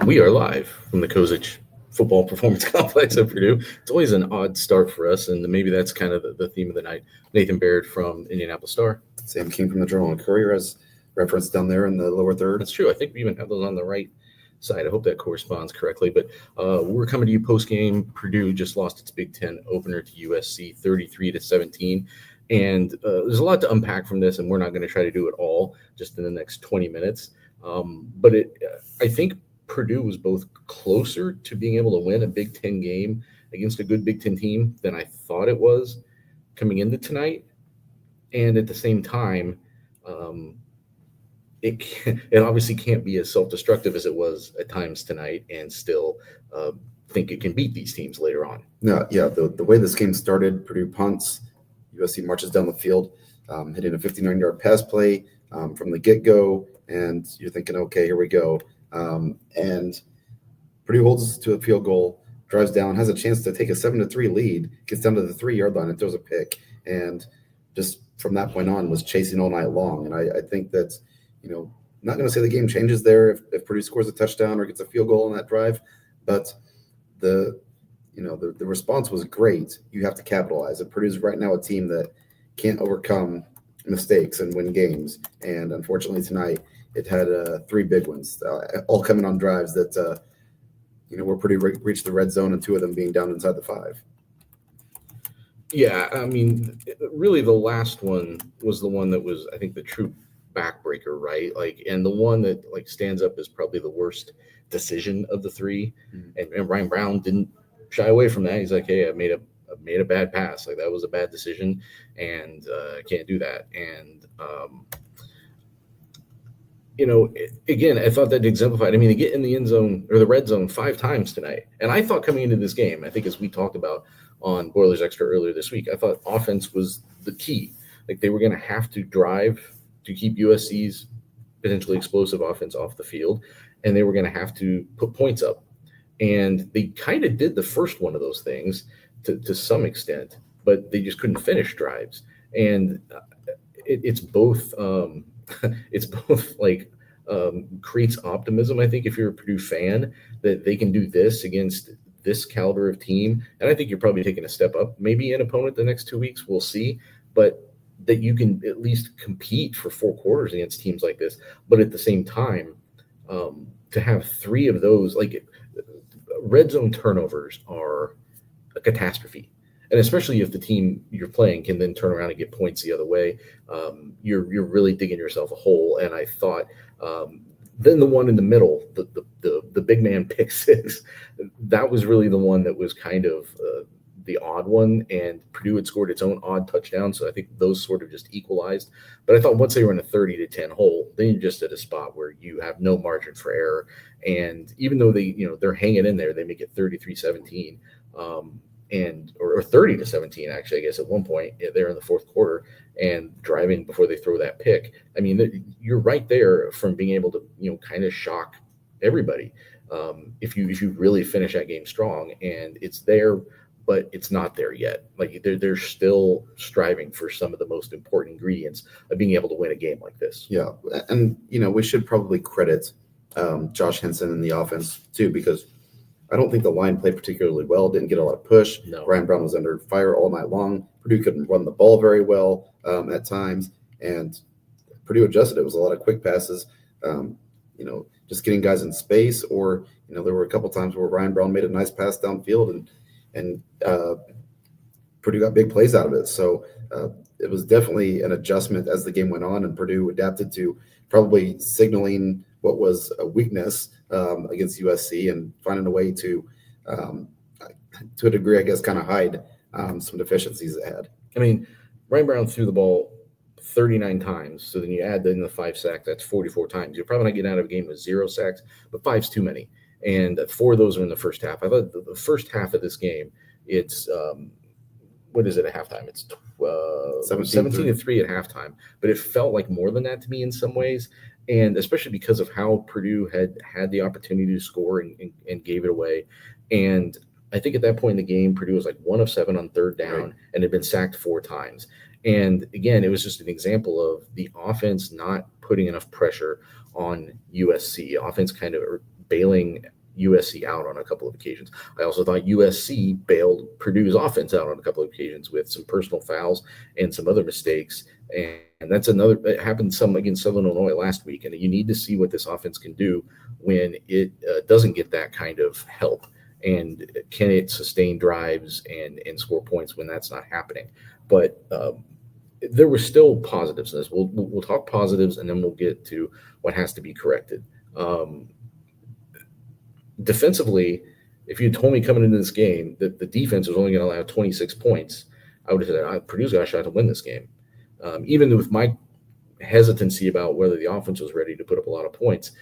We are live from the Kozich Football Performance Complex at Purdue. It's always an odd start for us, and maybe that's kind of the theme of the night. Nathan Baird from Indianapolis Star. Sam King from the Journal and Courier, as referenced down there in the lower third. That's true. I think we even have those on the right side. I hope that corresponds correctly. But we're coming to you post-game. Purdue just lost its Big Ten opener to USC 33-17. And there's a lot to unpack from this, and we're not going to try to do it all just in the next 20 minutes. But I think Purdue was both closer to being able to win a Big Ten game against a good Big Ten team than I thought it was coming into tonight. And at the same time, it obviously can't be as self-destructive as it was at times tonight and still think it can beat these teams later on. No, yeah, the way this game started, Purdue punts, USC marches down the field, hitting a 59-yard pass play from the get-go, and you're thinking, okay, here we go. And Purdue holds us to a field goal, drives down, has a chance to take a 7-3 lead, gets down to the 3-yard line and throws a pick. And just from that point on was chasing all night long. And I think that, not going to say the game changes there if Purdue scores a touchdown or gets a field goal on that drive, but the response was great. You have to capitalize. And Purdue's right now a team that can't overcome mistakes and win games. And unfortunately tonight, it had 3 big ones, all coming on drives that, where Purdue reached the red zone and 2 of them being down inside the 5. Yeah, I mean, really the last one was the one that was, I think, the true backbreaker, right? And the one that stands up as probably the worst decision of the 3. Mm-hmm. And Ryan Brown didn't shy away from that. He's like, hey, I made a bad pass. That was a bad decision, and I can't do that. And again, I thought that exemplified. I mean, they get in the end zone or the red zone 5 times tonight. And I thought coming into this game, I think as we talked about on Boilers Extra earlier this week, I thought offense was the key. They were going to have to drive to keep USC's potentially explosive offense off the field, and they were going to have to put points up. And they kind of did the first one of those things to some extent, but they just couldn't finish drives. And it's both creates optimism, I think, if you're a Purdue fan, that they can do this against this caliber of team. And I think you're probably taking a step up, maybe an opponent the next 2 weeks, we'll see, but that you can at least compete for 4 quarters against teams like this. But at the same time, to have 3 of those, red zone turnovers are a catastrophe. And especially if the team you're playing can then turn around and get points the other way, you're really digging yourself a hole. And I thought then the one in the middle, the big man pick 6, that was really the one that was kind of the odd one. And Purdue had scored its own odd touchdown, so I think those sort of just equalized. But I thought once they were in a 30-10 hole, then you're just at a spot where you have no margin for error. And even though they're hanging in there, they make it 33-17. Or 30-17, actually, I guess at one point they're in the fourth quarter and driving before they throw that pick. I mean, you're right there from being able to, kind of shock everybody. If you really finish that game strong, and it's there, but it's not there yet. They're still striving for some of the most important ingredients of being able to win a game like this. Yeah. And, we should probably credit Josh Henson and the offense too, because I don't think the line played particularly well, didn't get a lot of push. No. Ryan Brown was under fire all night long. Purdue couldn't run the ball very well at times, and Purdue adjusted. It was a lot of quick passes, just getting guys in space, or, there were a couple times where Ryan Brown made a nice pass downfield and Purdue got big plays out of it. So it was definitely an adjustment as the game went on, and Purdue adapted to probably signaling what was a weakness against USC and finding a way to a degree, I guess, kind of hide some deficiencies it had. I mean, Ryan Brown threw the ball 39 times. So then you add in the 5 sacks, that's 44 times. You're probably not getting out of a game with 0 sacks, but 5's too many. And 4 of those are in the first half. I thought the first half of this game, it's what is it at halftime? It's 17-3 at halftime. But it felt like more than that to me in some ways. And especially because of how Purdue had the opportunity to score and gave it away. And I think at that point in the game, Purdue was 1 of 7 on third down and had been sacked 4 times. And again, it was just an example of the offense not putting enough pressure on USC. Offense kind of bailing USC out on a couple of occasions. I also thought USC bailed Purdue's offense out on a couple of occasions with some personal fouls and some other mistakes. And that's another, it happened some against Southern Illinois last week. And you need to see what this offense can do when it doesn't get that kind of help. And can it sustain drives and score points when that's not happening? But there were still positives in this. We'll talk positives, and then we'll get to what has to be corrected. Defensively, if you told me coming into this game that the defense was only going to allow 26 points, I would have said Purdue's got a shot to win this game. Even with my hesitancy about whether the offense was ready to put up a lot of points,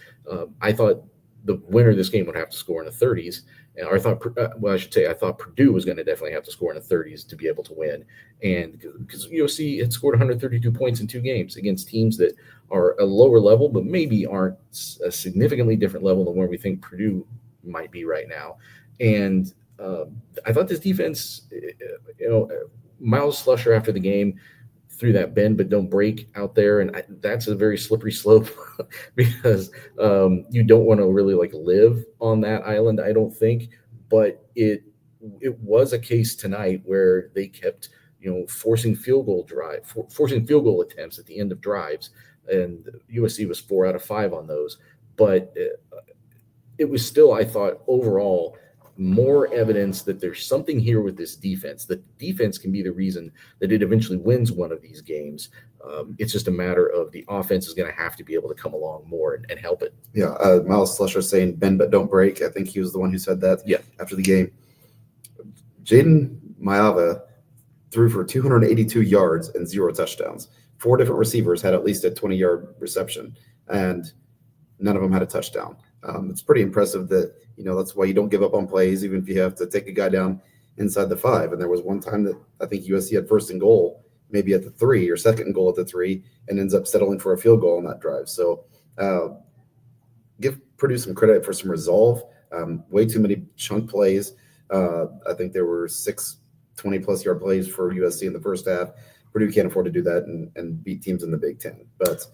I thought the winner of this game would have to score in the 30s. Or I thought Purdue was going to definitely have to score in the 30s to be able to win. And because USC had scored 132 points in 2 games against teams that are a lower level, but maybe aren't a significantly different level than where we think Purdue might be right now. And I thought this defense, Miles Slusher after the game threw that bend but don't break out there, and that's a very slippery slope because you don't want to really live on that island, I don't think. But it was a case tonight where they kept forcing field goal attempts at the end of drives, and USC was 4 out of 5 on those. But it was still, I thought, overall more evidence that there's something here with this defense. The defense can be the reason that it eventually wins one of these games. It's just a matter of the offense is going to have to be able to come along more and help it. Yeah, Miles Slusher saying bend but don't break. I think he was the one who said that after the game. Jaden Maiava threw for 282 yards and 0 touchdowns. 4 different receivers had at least a 20-yard reception, and none of them had a touchdown. It's pretty impressive that, that's why you don't give up on plays, even if you have to take a guy down inside the 5. And there was one time that I think USC had first and goal, maybe at the 3 or second and goal at the 3, and ends up settling for a field goal on that drive. So give Purdue some credit for some resolve. Way too many chunk plays. I think there were 6 20-plus yard plays for USC in the first half. Purdue can't afford to do that and beat teams in the Big Ten. But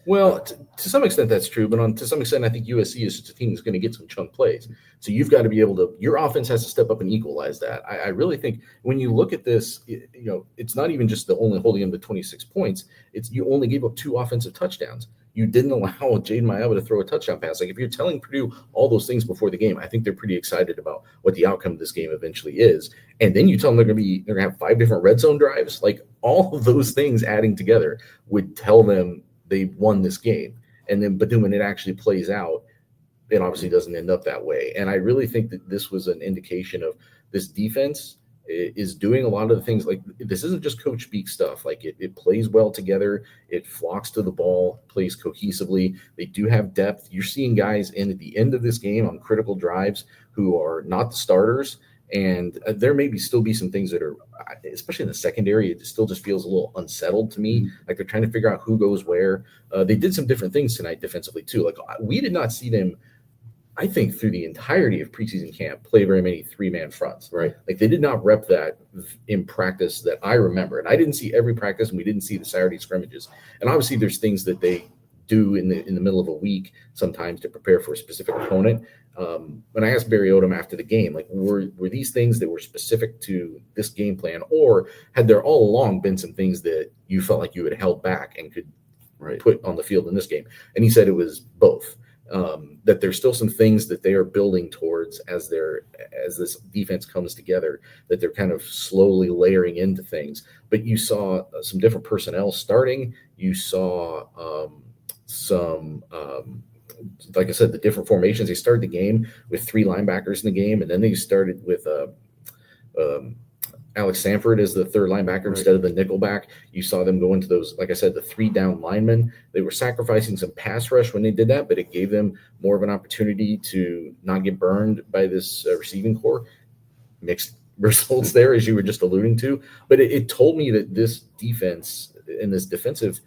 to some extent that's true. But to some extent, I think USC is just a team that's going to get some chunk plays. So you've got to be able to. Your offense has to step up and equalize that. I really think when you look at this, it's not even just the only holding them to 26 points. It's you only gave up 2 offensive touchdowns. You didn't allow Jaden Maiava to throw a touchdown pass. If you're telling Purdue all those things before the game, I think they're pretty excited about what the outcome of this game eventually is. And then you tell them they're going to have 5 different red zone drives. All of those things adding together would tell them they won this game. But then when it actually plays out, it obviously doesn't end up that way. And I really think that this was an indication of this defense is doing a lot of the things. This isn't just coach speak stuff. It plays well together. It flocks to the ball, plays cohesively. They do have depth. You're seeing guys in at the end of this game on critical drives who are not the starters. And there may still be some things that are, especially in the secondary, it still just feels a little unsettled to me. They're trying to figure out who goes where. They did some different things tonight defensively too. We did not see them, I think, through the entirety of preseason camp, play very many 3-man fronts. Right. They did not rep that in practice that I remember. And I didn't see every practice, and we didn't see the Saturday scrimmages. And obviously there's things that they do in the middle of a week sometimes to prepare for a specific opponent. When I asked Barry Odom after the game, were these things that were specific to this game plan, or had there all along been some things that you felt like you had held back and could put on the field in this game? And he said it was both. That there's still some things that they are building towards as this defense comes together, that they're kind of slowly layering into things. But you saw some different personnel starting. You saw some, like I said, the different formations. They started the game with 3 linebackers in the game, and then they started with Alex Sanford as the 3rd linebacker instead of the nickelback. You saw them go into those, like I said, the 3 down linemen. They were sacrificing some pass rush when they did that, but it gave them more of an opportunity to not get burned by this receiving core. Mixed results there, as you were just alluding to. But it told me that this defense and this defensive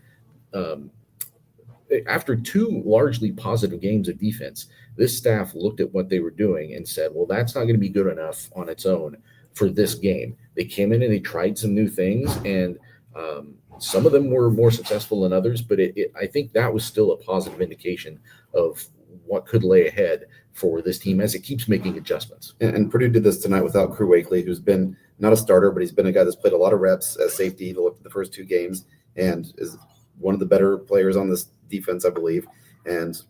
after 2 largely positive games of defense, this staff looked at what they were doing and said, well, that's not going to be good enough on its own for this game. They came in and they tried some new things, and Some of them were more successful than others, but I think that was still a positive indication of what could lay ahead for this team as it keeps making adjustments. And Purdue did this tonight without Crew Wakely, who's been not a starter, but he's been a guy that's played a lot of reps as safety the first 2 games and is one of the better players on this defense, I believe. And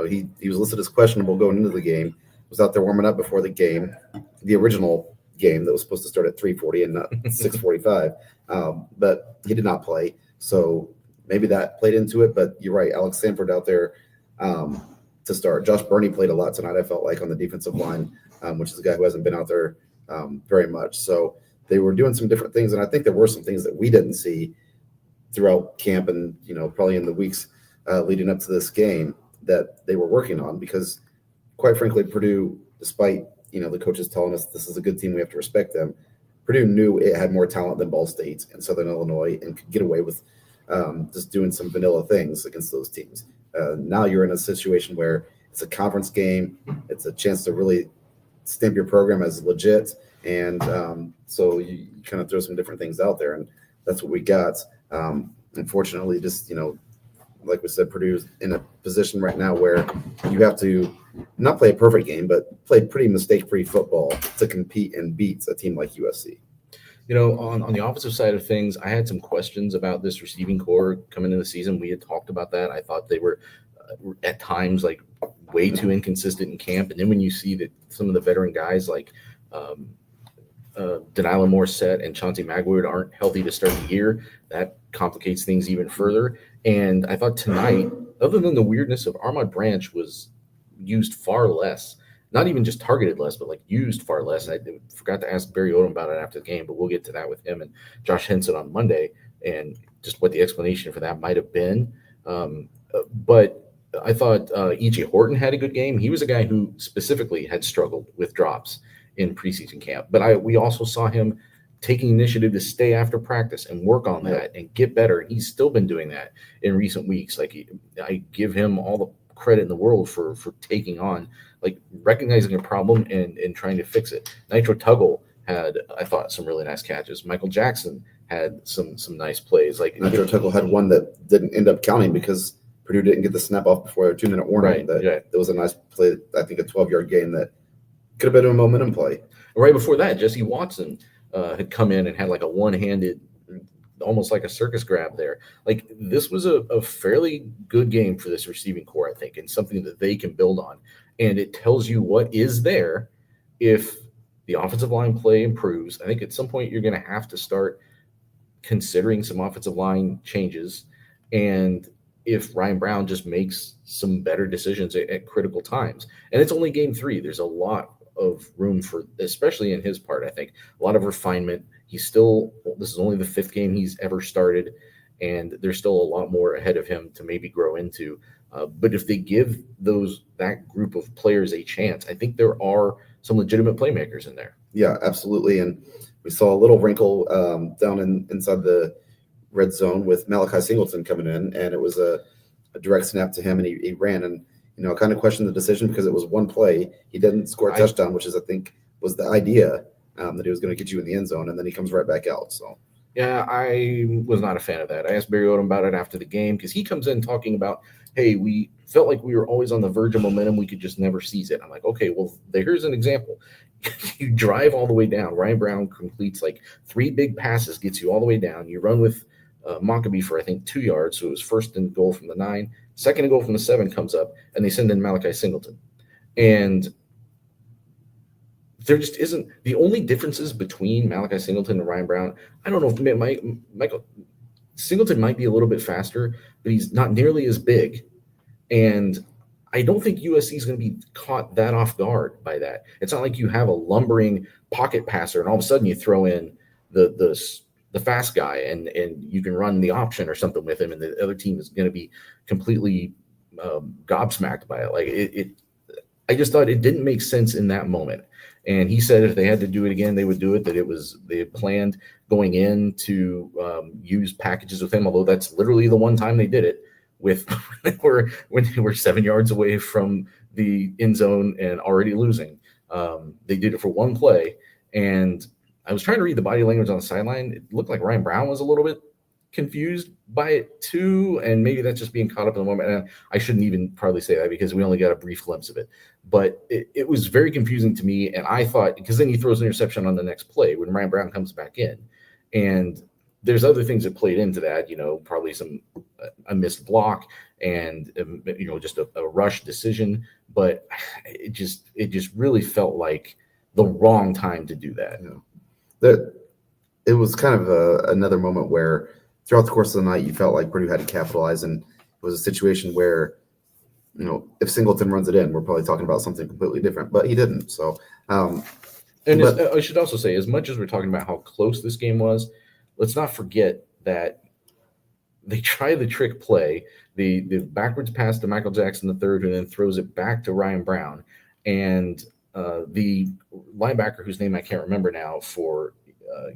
he was listed as questionable going into the game. Was out there warming up before the game, the original game that was supposed to start at 3:40 and not 6:45. But he did not play, so maybe that played into it. But you're right, Alex Sanford out there to start. Josh Burney played a lot tonight, I felt like, on the defensive line, which is a guy who hasn't been out there very much. So they were doing some different things, and I think there were some things that we didn't see throughout camp and probably in the weeks leading up to this game that they were working on, because quite frankly, Purdue, despite the coaches telling us this is a good team, we have to respect them, Purdue knew it had more talent than Ball State and Southern Illinois and could get away with just doing some vanilla things against those teams. Now you're in a situation where it's a conference game. It's a chance to really stamp your program as legit. And so you kind of throw some different things out there, and that's what we got. Unfortunately, just, like we said, Purdue's in a position right now where you have to not play a perfect game, but play pretty mistake-free football to compete and beat a team like USC. On the offensive side of things, I had some questions about this receiving core coming into the season. We had talked about that. I thought they were at times like way too inconsistent in camp. And then when you see that some of the veteran guys like Danilo Morissette and Chauncey Magwood aren't healthy to start the year, that complicates things even further. And I thought tonight, other than the weirdness of Armand Branch was used far less, not even just targeted less, but like used far less. I forgot to ask Barry Odom about it after the game, but we'll get to that with him and Josh Henson on Monday and just what the explanation for that might have been. But I thought E.J. Horton had a good game. He was a guy who specifically had struggled with drops in preseason camp, but we also saw him taking initiative to stay after practice and work on that and get better. He's still been doing that in recent weeks. Like, I give him all the credit in the world for taking on, like, recognizing a problem and trying to fix it. Nitro Tuggle had, I thought, some really nice catches. Michael Jackson had some nice plays. Like, Nitro Tuggle had one that didn't end up counting because Purdue didn't get the snap off before a 2-minute warning. Right, that was a nice play. I think a 12-yard gain that could have been a momentum play. Right before that, Jesse Watson had come in and had like a one-handed, almost like a circus grab there. Like, this was a fairly good game for this receiving core, I think, and something that they can build on. And it tells you what is there if the offensive line play improves. I think at some point you're going to have to start considering some offensive line changes. And if Ryan Brown just makes some better decisions at critical times. And it's only game 3. There's a lot of room for, especially in his part, I think, a lot of refinement. This is only the 5th game he's ever started, and there's still a lot more ahead of him to maybe grow into. But if they give that group of players a chance, I think there are some legitimate playmakers in there. Yeah, absolutely. And we saw a little wrinkle down inside the red zone with Malachi Singleton coming in, and it was a direct snap to him, and he ran. And I kind of questioned the decision because it was one play. He didn't score a touchdown, which is, I think, was the idea, that he was going to get you in the end zone, and then he comes right back out. So, yeah, I was not a fan of that. I asked Barry Odom about it after the game because he comes in talking about, hey, we felt like we were always on the verge of momentum. We could just never seize it. I'm like, okay, well, here's an example. You drive all the way down. Ryan Brown completes like 3 big passes, gets you all the way down. You run with Mockabee for, I think, 2 yards. So it was 1st and goal from the 9. 2nd and goal from the 7 comes up, and they send in Malachi Singleton. And there just isn't – the only differences between Malachi Singleton and Ryan Brown, I don't know if Michael Singleton might be a little bit faster, but he's not nearly as big. And I don't think USC is going to be caught that off guard by that. It's not like you have a lumbering pocket passer and all of a sudden you throw in the fast guy and you can run the option or something with him, and the other team is going to be completely gobsmacked by it. Like, I just thought it didn't make sense in that moment. And he said if they had to do it again, they would do it, that they had planned going in to use packages with him, although that's literally the one time they did it with when they were 7 yards away from the end zone and already losing. They did it for one play, and I was trying to read the body language on the sideline. It looked like Ryan Brown was a little bit confused by it too, and maybe that's just being caught up in the moment. And I shouldn't even probably say that because we only got a brief glimpse of it. But it was very confusing to me, and I thought, because then he throws an interception on the next play when Ryan Brown comes back in, and there's other things that played into that, probably some a missed block and just a rush decision, but it just really felt like the wrong time to do that. That it was kind of another moment where throughout the course of the night you felt like Purdue had to capitalize, and it was a situation where if Singleton runs it in, we're probably talking about something completely different, but he didn't. So, I should also say, as much as we're talking about how close this game was, let's not forget that they try the trick play, the backwards pass to Michael Jackson III, who then throws it back to Ryan Brown, and the linebacker whose name I can't remember now for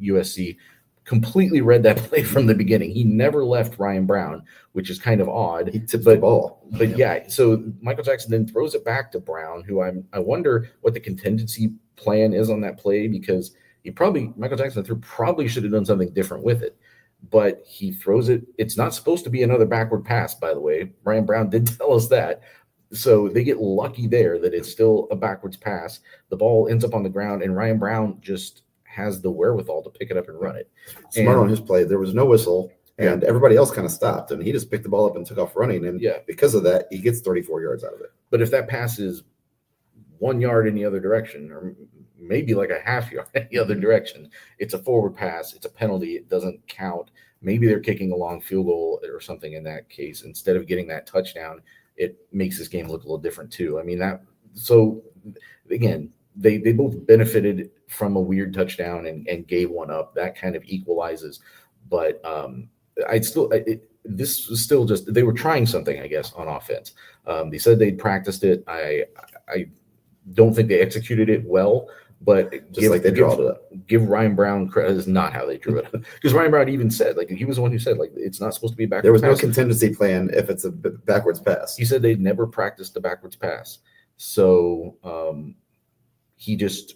USC completely read that play from the beginning. He never left Ryan Brown, which is kind of odd. He tipped the ball. But yeah, so Michael Jackson then throws it back to Brown, who I wonder what the contingency plan is on that play, because Michael Jackson probably should have done something different with it. But he throws it. It's not supposed to be another backward pass, by the way. Ryan Brown did tell us that. So they get lucky there that it's still a backwards pass. The ball ends up on the ground, and Ryan Brown just has the wherewithal to pick it up and run it. Smart on his play. There was no whistle, and everybody else kind of stopped, and he just picked the ball up and took off running. And because of that, he gets 34 yards out of it. But if that pass is 1 yard in the other direction, or maybe like a half yard in the other direction, it's a forward pass. It's a penalty. It doesn't count. Maybe they're kicking a long field goal or something in that case. Instead of getting that touchdown, it makes this game look a little different too. I mean, so again, they both benefited from a weird touchdown and gave one up. That kind of equalizes. But this was still just, they were trying something, I guess, on offense. They said they'd practiced it. I don't think they executed it well, but give Ryan Brown credit. Is not how they drew it up, because Ryan Brown even said, like, he was the one who said, like, it's not supposed to be a backwards There was pass. no contingency plan if it's a backwards pass. He said they'd never practiced the backwards pass, so he just,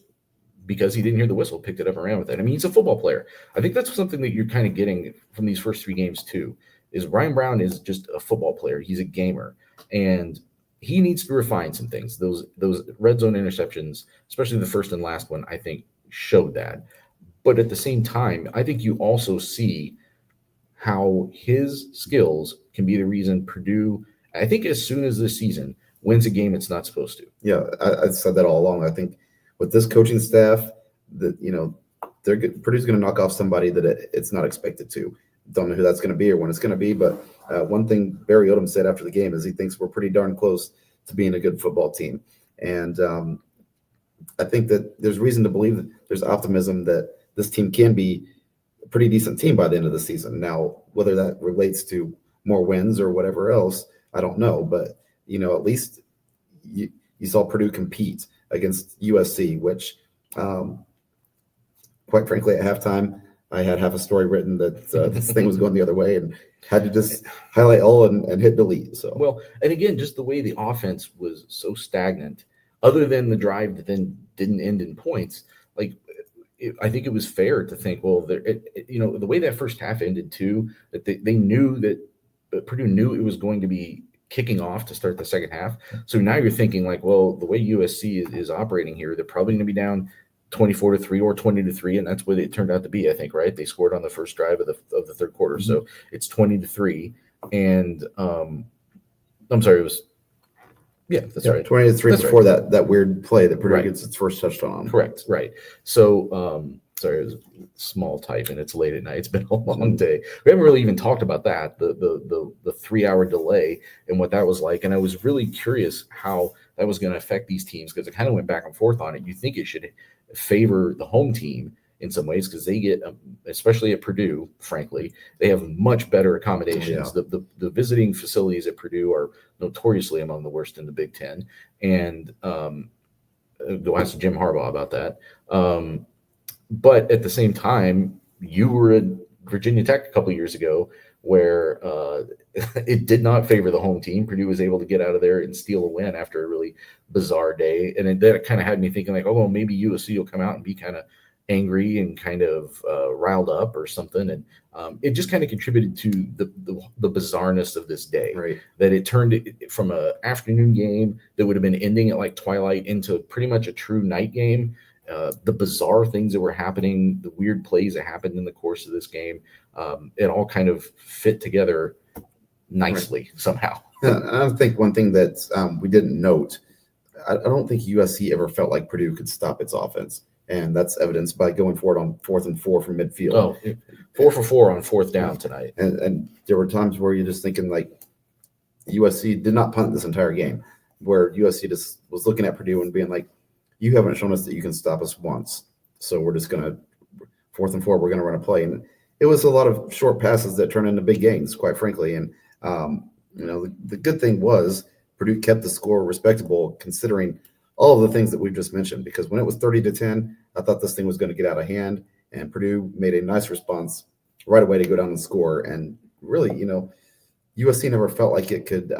because he didn't hear the whistle, picked it up and ran with it. I mean, he's a football player. I think that's something that you're kind of getting from these first three games too, is Ryan Brown is just a football player. He's a gamer, and he needs to refine some things. Those red zone interceptions, especially the first and last one, I think showed that. But at the same time, I think you also see how his skills can be the reason Purdue, I think as soon as this season, wins a game it's not supposed to. Yeah, I said that all along. I think with this coaching staff, that Purdue's going to knock off somebody that it's not expected to. Don't know who that's going to be or when it's going to be, but one thing Barry Odom said after the game is he thinks we're pretty darn close to being a good football team. And I think that there's reason to believe that there's optimism that this team can be a pretty decent team by the end of the season. Now, whether that relates to more wins or whatever else, I don't know. But, at least you saw Purdue compete against USC, which, quite frankly, at halftime, I had half a story written that this thing was going the other way and had to just highlight all and hit delete. So, well, and again, just the way the offense was so stagnant, other than the drive that then didn't end in points, like, I think it was fair to think, well, the way that first half ended too, that they knew that Purdue knew it was going to be kicking off to start the second half. So now you're thinking, like, well, the way USC is operating here, they're probably going to be down 24-3 or 20-3, and that's what it turned out to be, I think, right? They scored on the first drive of the third quarter, mm-hmm. So it's 20-3, and I'm sorry, it was, that's right, 20-3 that's before right. that weird play that Purdue gets its first touchdown on. Correct, right. So, sorry, it was a small type, and it's late at night. It's been a long day. We haven't really even talked about that, the 3-hour delay and what that was like, and I was really curious how that was going to affect these teams, because I kind of went back and forth on it. You think it should favor the home team in some ways, because they get, especially at Purdue, frankly, they have much better accommodations. Yeah. The visiting facilities at Purdue are notoriously among the worst in the Big Ten, and go ask Jim Harbaugh about that. But at the same time, you were at Virginia Tech a couple of years ago, where it did not favor the home team. Purdue was able to get out of there and steal a win after a really bizarre day. And that kind of had me thinking, like, oh, well, maybe USC will come out and be kind of angry and kind of riled up or something, and it just kind of contributed to the bizarreness of this day. Right. That it turned it from a afternoon game that would have been ending at like twilight into pretty much a true night game. The bizarre things that were happening, the weird plays that happened in the course of this game, it all kind of fit together nicely somehow. I think one thing that we didn't note, I don't think USC ever felt like Purdue could stop its offense. And that's evidenced by going forward on 4th and 4 from midfield. Oh, 4 for 4 on 4th down tonight. And there were times where you're just thinking like USC did not punt this entire game, where USC just was looking at Purdue and being like, you haven't shown us that you can stop us once. So we're just going to 4th and 4, we're going to run a play. And it was a lot of short passes that turned into big gains, quite frankly. And, the good thing was Purdue kept the score respectable considering all of the things that we've just mentioned, because when it was 30-10, I thought this thing was going to get out of hand, and Purdue made a nice response right away to go down and score. And really, USC never felt like it could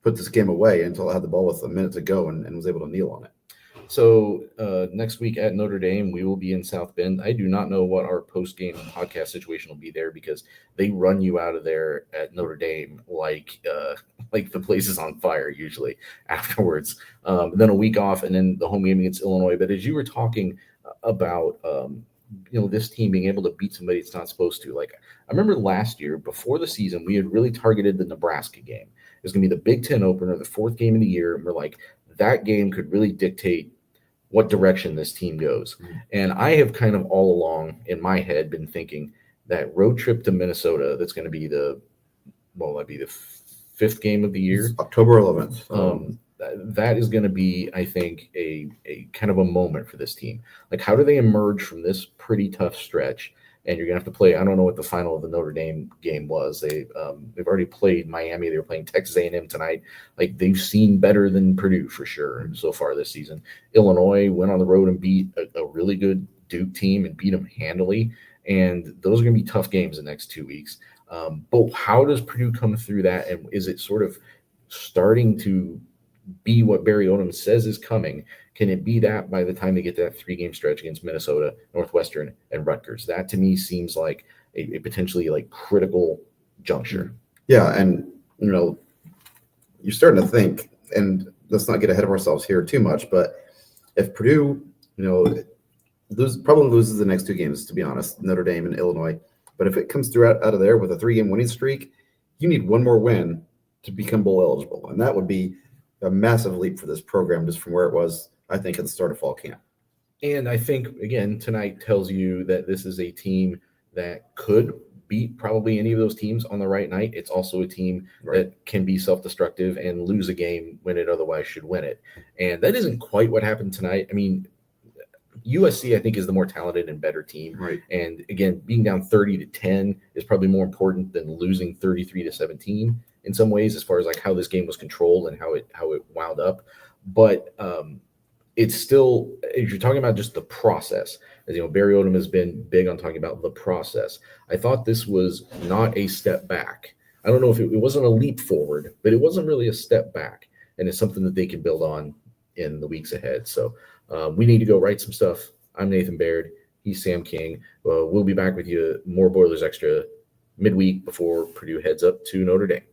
put this game away until it had the ball with a minute to go and was able to kneel on it. So next week at Notre Dame, we will be in South Bend. I do not know what our post-game podcast situation will be there, because they run you out of there at Notre Dame like the place is on fire usually afterwards. Then a week off, and then the home game against Illinois. But as you were talking about, this team being able to beat somebody it's not supposed to, like I remember last year before the season, we had really targeted the Nebraska game. It was going to be the Big Ten opener, the 4th game of the year, and we're like, that game could really dictate what direction this team goes. Mm-hmm. And I have kind of all along in my head been thinking that road trip to Minnesota, that's going to be that'd be the 5th game of the year. It's October 11th. That is going to be, I think, a kind of a moment for this team. Like, how do they emerge from this pretty tough stretch? And you're going to have to play, I don't know what the final of the Notre Dame game was. They've already played Miami. They were playing Texas A&M tonight. Like, they've seen better than Purdue for sure so far this season. Illinois went on the road and beat a really good Duke team and beat them handily. And those are going to be tough games the next 2 weeks. But how does Purdue come through that? And is it sort of starting to be what Barry Odom says is coming? Can it be that by the time they get to that 3-game stretch against Minnesota, Northwestern, and Rutgers? That to me seems like a potentially like critical juncture. Yeah, and you're starting to think, and let's not get ahead of ourselves here too much, but if Purdue, probably loses the next 2 games, to be honest, Notre Dame and Illinois, but if it comes through out of there with a 3-game winning streak, you need one more win to become bowl eligible, and that would be a massive leap for this program just from where it was, I think, at the start of fall camp. And I think, again, tonight tells you that this is a team that could beat probably any of those teams on the right night. It's also a team that can be self-destructive and lose a game when it otherwise should win it. And that isn't quite what happened tonight. I mean, USC, I think, is the more talented and better team. Right. And again, being down 30-10 is probably more important than losing 33-17 in some ways, as far as like how this game was controlled and how it wound up. But it's still, if you're talking about just the process, as Barry Odom has been big on talking about the process. I thought this was not a step back. I don't know if it wasn't a leap forward, but it wasn't really a step back. And it's something that they can build on in the weeks ahead. So we need to go write some stuff. I'm Nathan Baird. He's Sam King. We'll be back with you more Boilers Extra midweek before Purdue heads up to Notre Dame.